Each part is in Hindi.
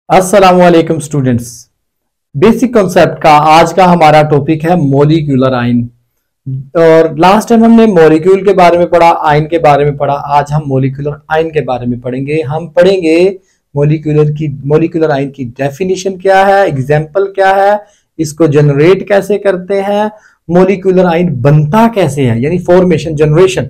अस्सलाम वालेकुम स्टूडेंट्स। बेसिक कॉन्सेप्ट का आज का हमारा टॉपिक है मॉलिक्यूलर आयन। और लास्ट टाइम हमने मॉलिक्यूल के बारे में पढ़ा, आयन के बारे में पढ़ा। आज हम मॉलिक्यूलर आयन के बारे में पढ़ेंगे। हम पढ़ेंगे मॉलिक्यूलर आयन की डेफिनेशन क्या है, एग्जाम्पल क्या है, इसको जनरेट कैसे करते हैं, मॉलिक्यूलर आयन बनता कैसे है, यानी फॉर्मेशन, जनरेशन।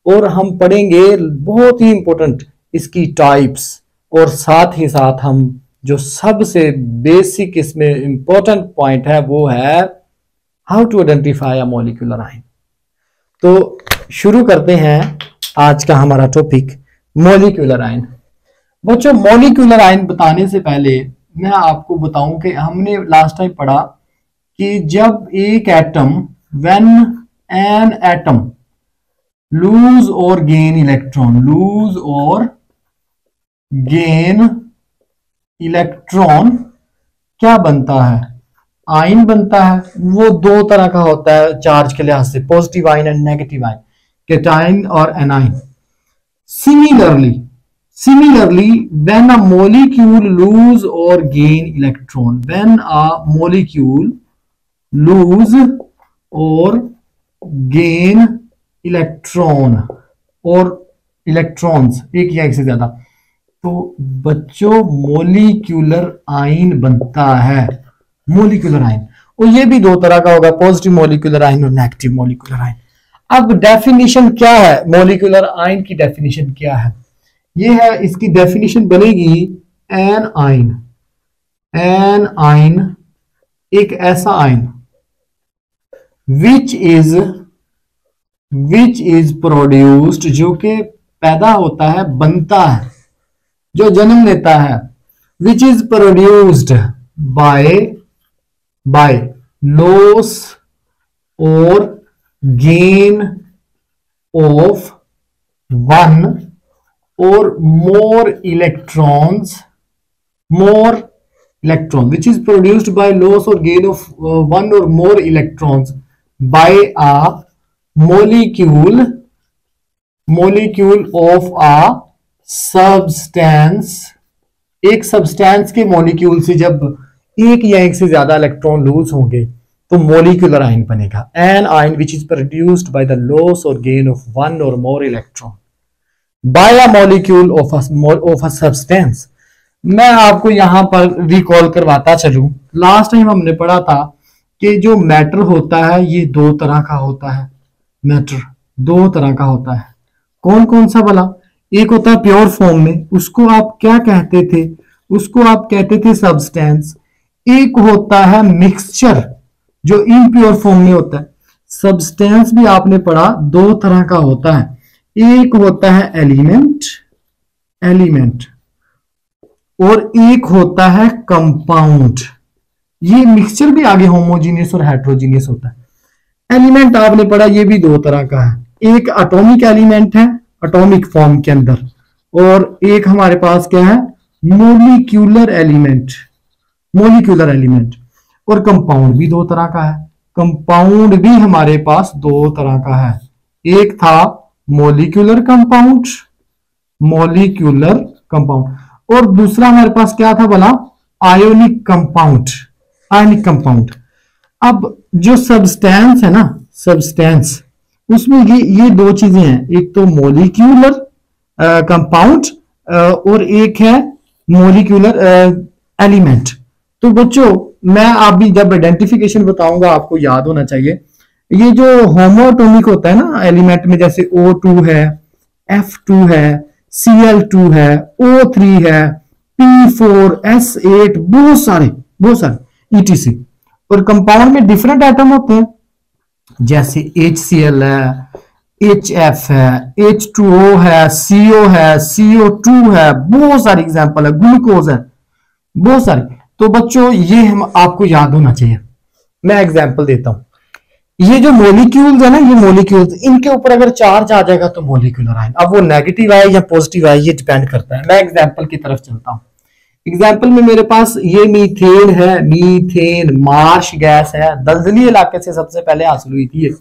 और हम पढ़ेंगे बहुत ही इंपॉर्टेंट इसकी टाइप्स, और साथ ही साथ हम जो सबसे बेसिक इसमें इंपॉर्टेंट पॉइंट है वो है how to identify a molecular ion. तो शुरू करते हैं आज का हमारा टॉपिक मॉलिक्यूलर आयन। बच्चों, मॉलिक्यूलर आयन बताने से पहले मैं आपको बताऊं कि हमने लास्ट टाइम पढ़ा कि जब एक atom, when an atom lose और गेन इलेक्ट्रॉन क्या बनता है, आयन बनता है। वो दो तरह का होता है चार्ज के लिहाज से, positive ion and negative ion, cation और anion. Similarly when a molecule lose और gain electron, when a molecule lose और गेन इलेक्ट्रॉन और इलेक्ट्रॉन्स, एक या एक से ज्यादा, तो बच्चों मॉलिक्यूलर आयन बनता है। मॉलिक्यूलर आयन, और ये भी दो तरह का होगा, पॉजिटिव मॉलिक्यूलर आयन और नेगेटिव मॉलिक्यूलर आयन। अब डेफिनेशन क्या है, मॉलिक्यूलर आयन की डेफिनेशन क्या है? ये है, इसकी डेफिनेशन बनेगी एन आयन एक ऐसा आयन विच इज प्रोड्यूस्ड, जो कि पैदा होता है, बनता है, जो जन्म लेता है, विच इज प्रोड्यूस्ड बाय लॉस और गेन ऑफ वन और मोर electrons, which is produced by loss or gain of one or more electrons by a molecule of a substance। एक सब्सटेंस के मॉलिक्यूल से जब एक या एक से ज्यादा इलेक्ट्रॉन लूज होंगे तो मॉलिक्यूलर आयन बनेगा। An ion which is produced by the loss और गेन ऑफ वन और more electron by a molecule of a substance. मैं आपको यहां पर रिकॉल करवाता चलूं, लास्ट टाइम हमने पढ़ा था कि जो मैटर होता है ये दो तरह का होता है। मैटर दो तरह का होता है, कौन कौन सा भला? एक होता है प्योर फॉर्म में, उसको आप क्या कहते थे? उसको आप कहते थे सब्सटेंस। एक होता है मिक्सचर, जो इम्प्योर फॉर्म में होता है। सब्सटेंस भी आपने पढ़ा, दो तरह का होता है, एक होता है एलिमेंट और एक होता है कंपाउंड। ये मिक्सचर भी आगे होमोजीनियस और हेट्रोजीनियस होता है। एलिमेंट आपने पढ़ा, ये भी दो तरह का है, एक एटॉमिक एलिमेंट है एटॉमिक फॉर्म के अंदर, और एक हमारे पास क्या है, मॉलिक्यूलर एलिमेंट। और कंपाउंड भी दो तरह का है, कंपाउंड भी हमारे पास दो तरह का है। एक था मॉलिक्यूलर कंपाउंड और दूसरा हमारे पास क्या था भला, आयोनिक कंपाउंड। अब जो सब्सटेंस है ना, सब्सटेंस, उसमें ये दो चीजें हैं, एक तो मॉलिक्यूलर कंपाउंड और एक है मॉलिक्यूलर एलिमेंट। तो बच्चों, मैं अभी जब आइडेंटिफिकेशन बताऊंगा आपको याद होना चाहिए, ये जो होमोएटॉमिक होता है ना एलिमेंट में, जैसे O2 है, F2 है, Cl2 है, O3 है, P4, S8, बहुत सारे etc। और कंपाउंड में डिफरेंट एटम होते हैं, जैसे HCl है, HF है, H2O है, CO है, CO2 है, बहुत सारे एग्जांपल है, ग्लूकोज है, बहुत सारे। तो बच्चों ये हम आपको याद होना चाहिए। मैं एग्जांपल देता हूं, ये जो मॉलिक्यूल्स है ना, ये मॉलिक्यूल्स, इनके ऊपर अगर चार्ज आ जाएगा तो मॉलिक्यूलर आयन। अब वो नेगेटिव आए या पॉजिटिव आए ये डिपेंड करता है। मैं एग्जांपल की तरफ चलता हूं। एग्जाम्पल में मेरे पास ये मीथेन है, मीथेन मार्श गैस है, दलदली इलाके से सबसे पहले हासिल हुई थी ये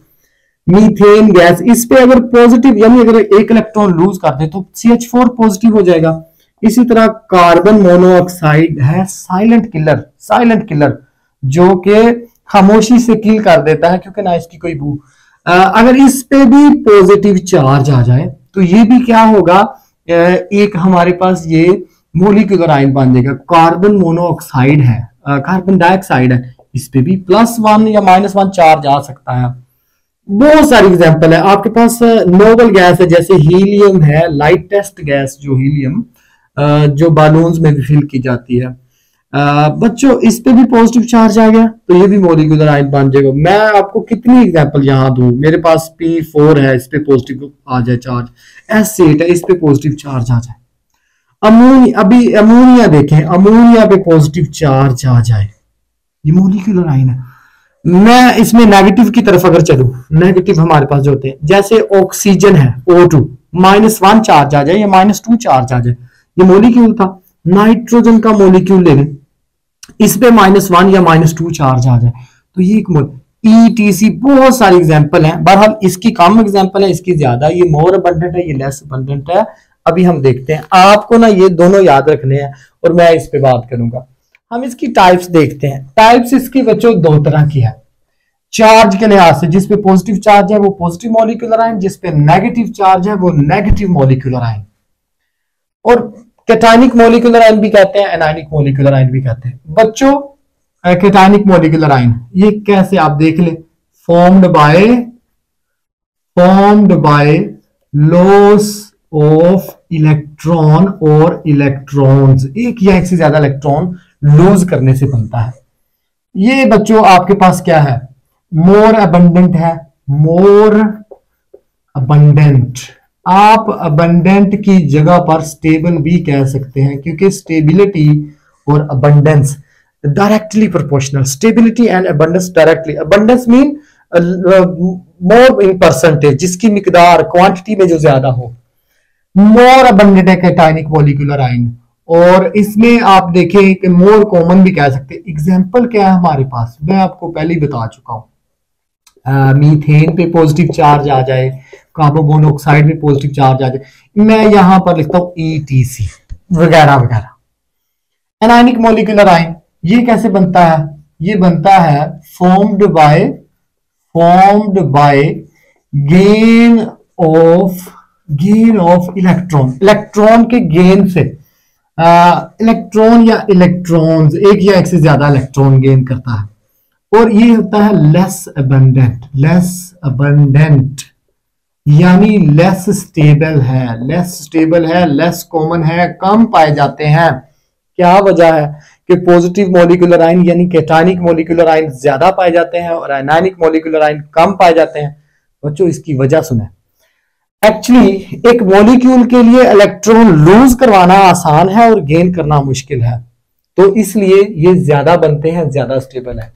मीथेन गैस। इस पे अगर पॉजिटिव, यानी अगर एक इलेक्ट्रॉन लूज कर दे तो CH4 पॉजिटिव हो जाएगा, इसी तरह कार्बन मोनोऑक्साइड है साइलेंट किलर जो कि खामोशी से किल कर देता है क्योंकि ना इसकी कोई बू। अगर इस पे भी पॉजिटिव चार्ज आ जाए तो ये भी क्या होगा, एक हमारे पास ये मोलिकुलर आयन बन जाएगा। कार्बन मोनोऑक्साइड है, कार्बन डाइऑक्साइड है, इस पे भी +1 या -1 चार्ज आ सकता है। बहुत सारी एग्जांपल है आपके पास। नोबल गैस है जैसे हीलियम है, लाइटेस्ट गैस जो हीलियम जो बालून्स में भी फिल की जाती है। बच्चों इस पे भी पॉजिटिव चार्ज आ गया तो ये भी मोलिकुलर आयन बन जाएगा। मैं आपको कितनी एग्जांपल यहाँ दूं, मेरे पास P4 है, इस पे पॉजिटिव आ जाए चार्ज, S8 है, इस पे पॉजिटिव चार्ज आ जाए। अभी अमोनिया देखें, अमोनिया पे पॉजिटिव चार्ज आ जाए, ये मोलिकुलर आयन है। मैं इसमें नेगेटिव की तरफ अगर चलूं, नेगेटिव हमारे पास जो होते हैं जैसे ऑक्सीजन है O2, -1 चार्ज आ जाए या -2 चार्ज आ जाए, ये मोलिक्यूल था। नाइट्रोजन का मोलिक्यूल ले लें, इस पे -1 या -2 चार्ज आ जाए तो ये एक ETC। बहुत सारी एग्जांपल हैं, बहरहाल इसकी कम एग्जांपल है, इसकी ज्यादा, ये मोर अबंडेंट है, ये लेस अबंडेंट है। अभी हम देखते हैं, आपको ना ये दोनों याद रखने हैं और मैं इस पे बात करूंगा। हम इसकी टाइप्स देखते हैं। टाइप्स इसकी बच्चों दो तरह की है चार्ज के लिहाज से, जिसपे पॉजिटिव चार्ज है वो पॉजिटिव मॉलिक्यूलर आयन, जिसपे नेगेटिव चार्ज है वो नेगेटिव मॉलिक्यूलर आयन। और कैटायनिक मॉलिक्यूलर आयन भी कहते हैं, एनायनिक मॉलिक्यूलर आयन भी कहते हैं। बच्चों कैटायनिक मॉलिक्यूलर आयन ये कैसे, आप देख ले, formed by loss of electron or electrons, एक या एक से ज्यादा इलेक्ट्रॉन लूज करने से बनता है। ये बच्चों आपके पास क्या है, मोर अबंडेंट है, मोर अबंडेंट। आप अबंडेंट की जगह पर स्टेबल भी कह सकते हैं क्योंकि स्टेबिलिटी और abundance directly proportional. Stability and abundance directly, abundance mean more in percentage, जिसकी मिकदार क्वांटिटी में जो ज्यादा हो। मोर अबंडेंट है कैटायनिक मॉलिक्यूलर आयन, और इसमें आप देखें कि मोर कॉमन भी कह सकते हैं। एग्जांपल क्या है हमारे पास, मैं आपको पहले ही बता चुका हूं। मीथेन पे पॉजिटिव चार्ज आ जाए, कार्बन मोनोऑक्साइड में पॉजिटिव चार्ज आ जाए, मैं यहां पर लिखता हूं ETC वगैरह वगैरह। एनायनिक मॉलिक्यूलर आयन ये कैसे बनता है, ये बनता है formed by gain of electron के गेन से। इलेक्ट्रॉन या इलेक्ट्रॉन्स, एक या एक से ज्यादा इलेक्ट्रॉन गेन करता है, और ये होता है लेस अबंडेंट यानी लेस स्टेबल है, लेस कॉमन है, कम पाए जाते हैं। क्या वजह है कि पॉजिटिव मॉलिक्यूलर आयन यानी कैटायनिक मॉलिक्यूलर आयन ज्यादा पाए जाते हैं और आयनानिक मॉलिक्यूलर आयन कम पाए जाते हैं। बच्चों इसकी वजह सुने, एक्चुअली एक मॉलिक्यूल के लिए इलेक्ट्रॉन लूज करवाना आसान है और गेन करना मुश्किल है, तो इसलिए ये ज्यादा बनते हैं, ज्यादा स्टेबल है।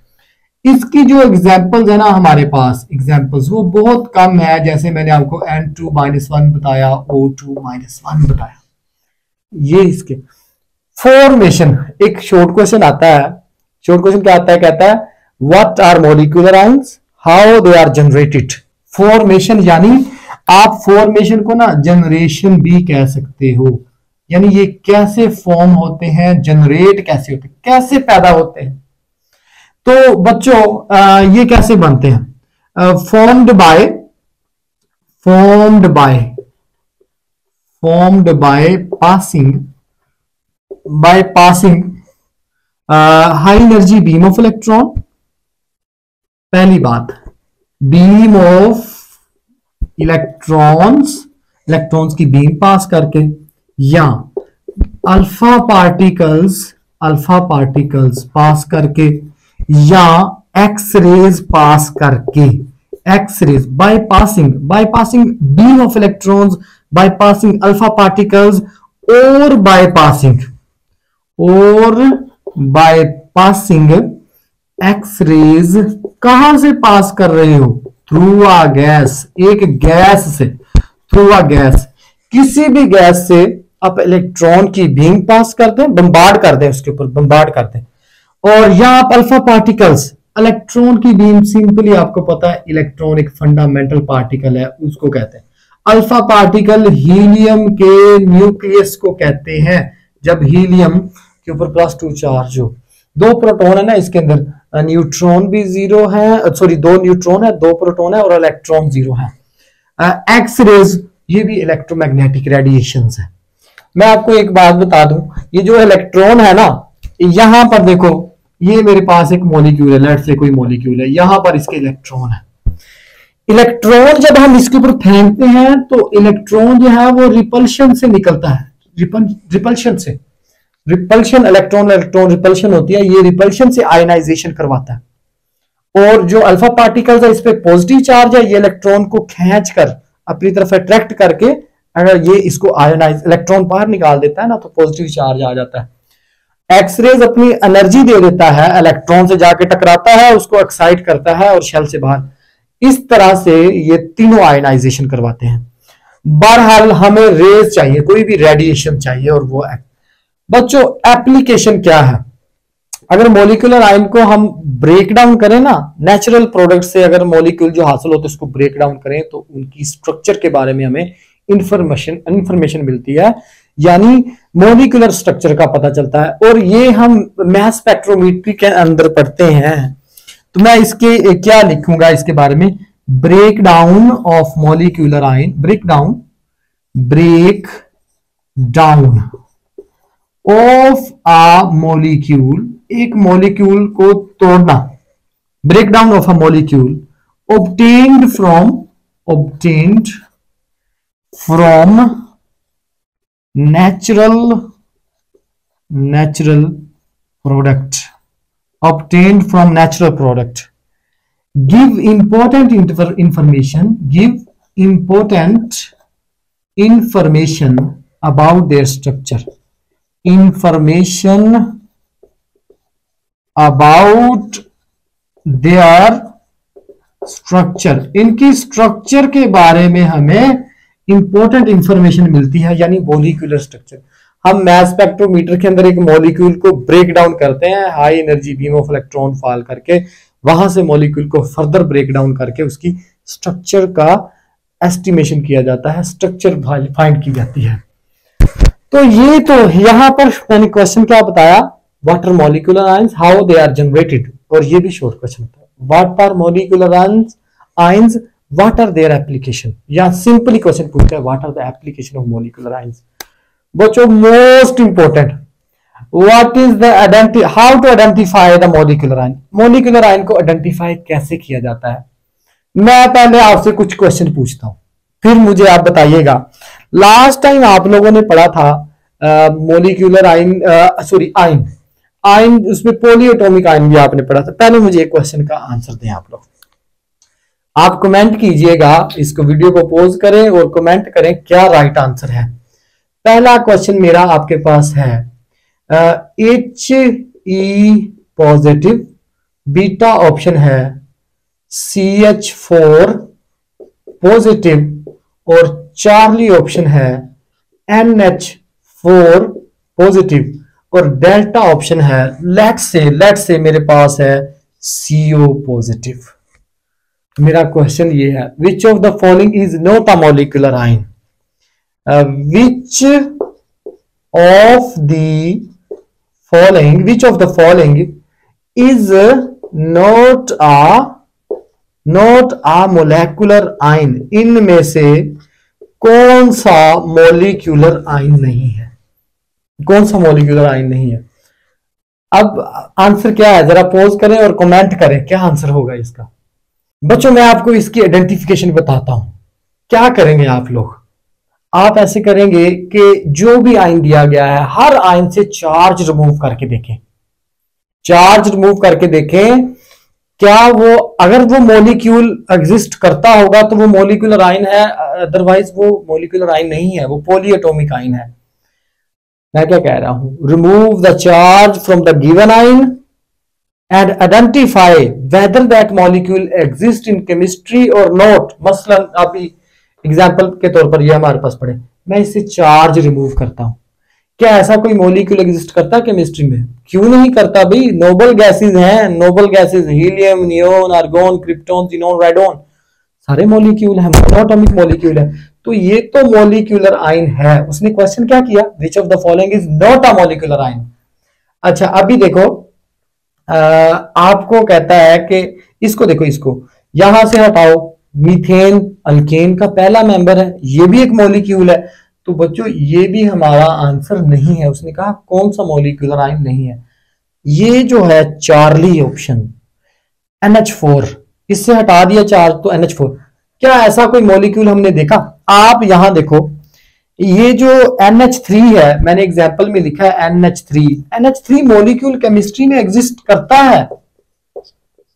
इसकी जो एग्जांपल्स है ना हमारे पास, एग्जांपल्स वो बहुत कम है। जैसे मैंने आपको N2-1 बताया, O2-1 बताया। ये इसके फॉर्मेशन, एक शॉर्ट क्वेश्चन आता है। शॉर्ट क्वेश्चन क्या आता है, कहता है what are molecular ions, how they are generated. Formation यानी आप फॉर्मेशन को ना जनरेशन भी कह सकते हो, यानी ये कैसे फॉर्म होते हैं, जनरेट कैसे होते हैं, कैसे पैदा होते हैं। तो बच्चों ये कैसे बनते हैं, formed by passing high energy beam of electron. पहली बात, बीम ऑफ इलेक्ट्रॉन्स की बीम पास करके, या अल्फा पार्टिकल्स पास करके, या एक्स रेज पास करके। X rays by passing beam of electrons, by passing alpha particles, और बाय पासिंग एक्स रेज। कहां से पास कर रहे हो, थ्रू अ गैस, एक गैस से, थ्रू अ गैस। किसी भी गैस से आप इलेक्ट्रॉन की बीम पास करते हैं, बम्बार्ड करते हैं, उसके ऊपर बम्बार्ड करते हैं, और या आप अल्फा पार्टिकल्स, इलेक्ट्रॉन की बीम, सिंपली आपको पता है इलेक्ट्रॉन एक फंडामेंटल पार्टिकल है, उसको कहते हैं। अल्फा पार्टिकल हीलियम के न्यूक्लियस को कहते हैं। जब हीलियम के ऊपर +2 चार्ज हो, 2 प्रोटॉन है ना इसके अंदर, न्यूट्रॉन भी 0 है, सॉरी 2 न्यूट्रॉन है, 2 प्रोटॉन है और इलेक्ट्रॉन 0 है। एक्स रेज ये भी इलेक्ट्रोमैग्नेटिक रेडिएशंस है। मैं आपको एक बात बता दूं, ये जो इलेक्ट्रॉन है ना, यहां पर देखो, ये मेरे पास एक मॉलिक्यूल है, लेट से कोई मॉलिक्यूल है, यहां पर इसके इलेक्ट्रॉन है। इलेक्ट्रॉन जब हम इसके ऊपर फेंकते हैं तो इलेक्ट्रॉन जो है वो रिपल्शन से निकलता है, रिपल्शन से, रिपल्शन, इलेक्ट्रॉन इलेक्ट्रॉन रिपल्शन होती है, ये रिपल्शन से आयनाइजेशन करवाता है। और जो अल्फा पार्टिकल्स है इस पे पॉजिटिव चार्ज है, ये इलेक्ट्रॉन को खींच कर अपनी तरफ अट्रैक्ट करके, अगर ये इसको आयनाइज इलेक्ट्रॉन बाहर निकाल देता है ना तो पॉजिटिव चार्ज आ जाता है। एक्सरेज अपनी एनर्जी दे देता है, इलेक्ट्रॉन से जाके टकराता है, उसको एक्साइट करता है और शेल से बाहर, इस तरह से ये तीनों आयनाइजेशन करवाते हैं। बहरहाल हमें रेज चाहिए, कोई भी रेडिएशन चाहिए, और वो बच्चों एप्लीकेशन क्या है? अगर मॉलिक्यूलर आयन को हम ब्रेक डाउन करें ना, नेचुरल प्रोडक्ट से अगर मॉलिक्यूल जो हासिल होते हैं उसको ब्रेक डाउन करें तो उनकी स्ट्रक्चर के बारे में हमें इंफॉर्मेशन मिलती है, यानी मॉलिक्यूलर स्ट्रक्चर का पता चलता है। और ये हम मास स्पेक्ट्रोमेट्री के अंदर पढ़ते हैं। तो मैं इसके क्या लिखूंगा इसके बारे में, break down of molecular ion, break down of a molecule, एक मॉलिक्यूल को तोड़ना, break down of a molecule obtained from natural product, obtained from natural product, give important information about their structure, information about their structure, इनकी स्ट्रक्चर के बारे में हमें इंपॉर्टेंट इंफॉर्मेशन मिलती है, यानी मॉलिक्यूलर स्ट्रक्चर। हम मास स्पेक्ट्रोमीटर के अंदर एक मॉलिक्यूल को ब्रेक डाउन करते हैं, high energy beam of electron fall करके, वहां से मॉलिक्यूल को फर्दर ब्रेक डाउन करके उसकी स्ट्रक्चर का एस्टिमेशन किया जाता है, स्ट्रक्चर फाइंड की जाती है। तो ये तो यहां पर मैंने क्वेश्चन क्या बताया, what are molecular ions, how they are generated, और ये भी शॉर्ट क्वेश्चन था, what are molecular ions, what are their application, या सिंपली क्वेश्चन पूछता है what are the application of molecular ions. बच्चों most important, what is the how to identify the molecular ion, molecular ion को आइडेंटिफाई कैसे किया जाता है। मैं पहले आपसे कुछ क्वेश्चन पूछता हूं, फिर मुझे आप बताइएगा। लास्ट टाइम आप लोगों ने पढ़ा था मॉलिक्यूलर आयन, सॉरी आयन, उसमें पॉलीएटॉमिक आयन भी आपने पढ़ा था। पहले मुझे एक क्वेश्चन का आंसर दें आप लोग, आप कमेंट कीजिएगा, इसको वीडियो को पॉज करें और कमेंट करें क्या राइट आंसर है। पहला क्वेश्चन मेरा आपके पास है, He पॉजिटिव, बीटा ऑप्शन है, CH4 पॉजिटिव और चार्ली ऑप्शन है, NH4 पॉजिटिव और डेल्टा ऑप्शन है, लेट से मेरे पास है CO पॉजिटिव। मेरा क्वेश्चन ये है, which of the following is not a molecular ion, which of the following is not a molecular ion, इनमें से कौन सा मॉलिक्यूलर आयन नहीं है, कौन सा मॉलिक्यूलर आयन नहीं है। अब आंसर क्या है, जरा पॉज करें और कमेंट करें क्या आंसर होगा इसका। बच्चों मैं आपको इसकी आइडेंटिफिकेशन बताता हूं, क्या करेंगे आप लोग, आप ऐसे करेंगे कि जो भी आयन दिया गया है हर आयन से चार्ज रिमूव करके देखें, चार्ज रिमूव करके देखें क्या वो, अगर वो मॉलिक्यूल एग्जिस्ट करता होगा तो वो मॉलिक्यूलर आयन है, अदरवाइज वो मॉलिक्यूलर आयन नहीं है, वो पॉलीएटॉमिक आयन है। मैं क्या कह रहा हूं, remove the charge from the given ion and identify whether that molecule exist in chemistry और नॉट। मसलन अभी एग्जाम्पल के तौर पर ये हमारे पास पड़े, मैं इससे चार्ज रिमूव करता हूं, क्या ऐसा कोई मॉलिक्यूल एग्जिस्ट करता है केमिस्ट्री में? क्यों नहीं करता भाई, नोबल गैसेज हैं, noble gases helium, neon, argon, krypton, xenon, radon, सारे मॉलिक्यूल है, मोनोएटॉमिक मॉलिक्यूल है, तो ये तो मॉलिक्यूलर आइन है। उसने क्वेश्चन क्या किया, which of the following is not a molecular आइन। अच्छा अभी देखो आपको कहता है कि इसको देखो, इसको यहां से हटाओ, मीथेन अल्केन का पहला मेंबर है, ये भी एक मॉलिक्यूल है, तो बच्चों ये भी हमारा आंसर नहीं है। उसने कहा कौन सा मॉलिक्यूलर आइन नहीं है, ये जो है चार्ली ऑप्शन NH4, इससे हटा दिया चार्ज तो NH4। क्या ऐसा कोई मॉलिक्यूल हमने देखा? आप यहां देखो, ये जो NH3 है, मैंने एग्जांपल में लिखा है NH3 मॉलिक्यूल केमिस्ट्री में एग्जिस्ट करता है।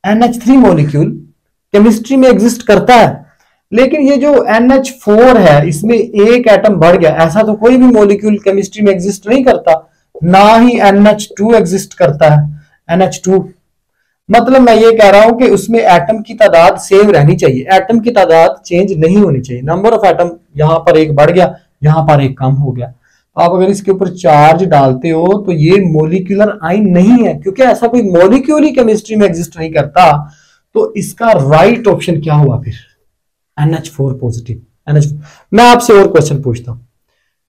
NH3 मॉलिक्यूल केमिस्ट्री में एग्जिस्ट करता है, लेकिन ये जो NH4 है इसमें एक एटम बढ़ गया, ऐसा तो कोई भी मॉलिक्यूल केमिस्ट्री में एग्जिस्ट नहीं करता। ना ही NH2 एग्जिस्ट करता है। NH2 मतलब मैं ये कह रहा हूं कि उसमें एटम की तादाद सेम रहनी चाहिए, एटम की तादाद चेंज नहीं होनी चाहिए। नंबर ऑफ एटम यहां पर एक बढ़ गया, यहां पर एक कम हो गया, तो आप अगर इसके ऊपर चार्ज डालते हो तो ये मॉलिक्यूलर आइन नहीं है, क्योंकि ऐसा कोई मॉलिक्यूल ही केमिस्ट्री में एग्जिस्ट नहीं करता। तो इसका राइट ऑप्शन क्या हुआ फिर? NH4 positive. NH4। मैं आपसे और क्वेश्चन पूछता हूं,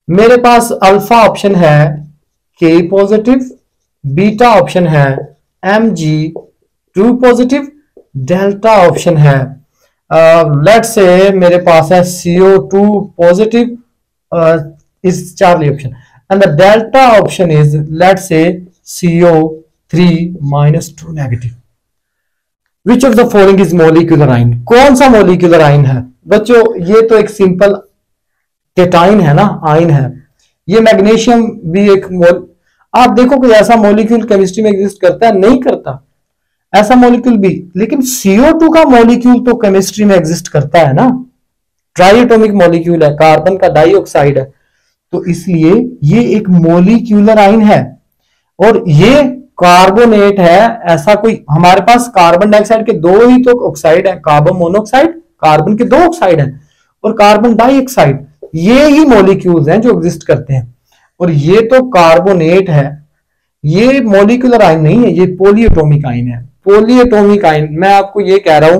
मेरे पास अल्फा ऑप्शन है K पॉजिटिव, बीटा ऑप्शन है Mg2 पॉजिटिव, डेल्टा ऑप्शन है लेट्स से मेरे पास है CO2 positive, is Charlie option, and the delta option is let's say CO3 -2 negative. Which of the following is molecular आइन? कौन सा मॉलिक्यूलर आइन है? बच्चों ये तो एक सिंपल केटाइन है ना, आइन है। ये मैग्नीशियम भी एक आप देखो कोई ऐसा मॉलिक्यूल केमिस्ट्री में एग्जिस्ट करता है? नहीं करता ऐसा मॉलिक्यूल भी। लेकिन CO2 का मॉलिक्यूल तो केमिस्ट्री में एग्जिस्ट करता है ना, ट्राई एटॉमिक मॉलिक्यूल है, कार्बन का डाइऑक्साइड है, तो इसलिए ये एक मॉलिक्यूलर आइन है। और ये कार्बोनेट है, ऐसा कोई हमारे पास कार्बन डाइऑक्साइड के दो ही तो ऑक्साइड है, कार्बन मोनोऑक्साइड, कार्बन के दो ऑक्साइड है, और कार्बन डाइऑक्साइड, ये ही मॉलिक्यूल्स हैं जो एग्जिस्ट करते हैं। और ये तो कार्बोनेट है, ये मॉलिक्यूलर आइन नहीं है, ये पॉलीएटॉमिक आइन है। पॉलीएटॉमिक आइन, मैं आपको ये कह रहा हूं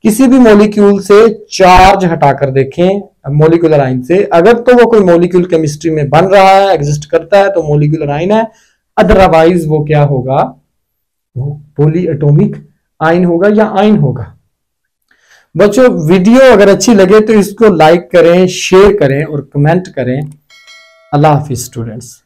किसी भी मॉलिक्यूल से चार्ज हटाकर देखें मॉलिक्यूलर आइन से, अगर तो वो कोई मॉलिक्यूल केमिस्ट्री में बन रहा है, एग्जिस्ट करता है, तो मॉलिक्यूलर आइन है, अदरवाइज वो क्या होगा? वो पॉलीएटॉमिक आइन होगा या आइन होगा। बच्चों वीडियो अगर अच्छी लगे तो इसको लाइक करें, शेयर करें और कमेंट करें। अल्लाह हाफिज स्टूडेंट्स।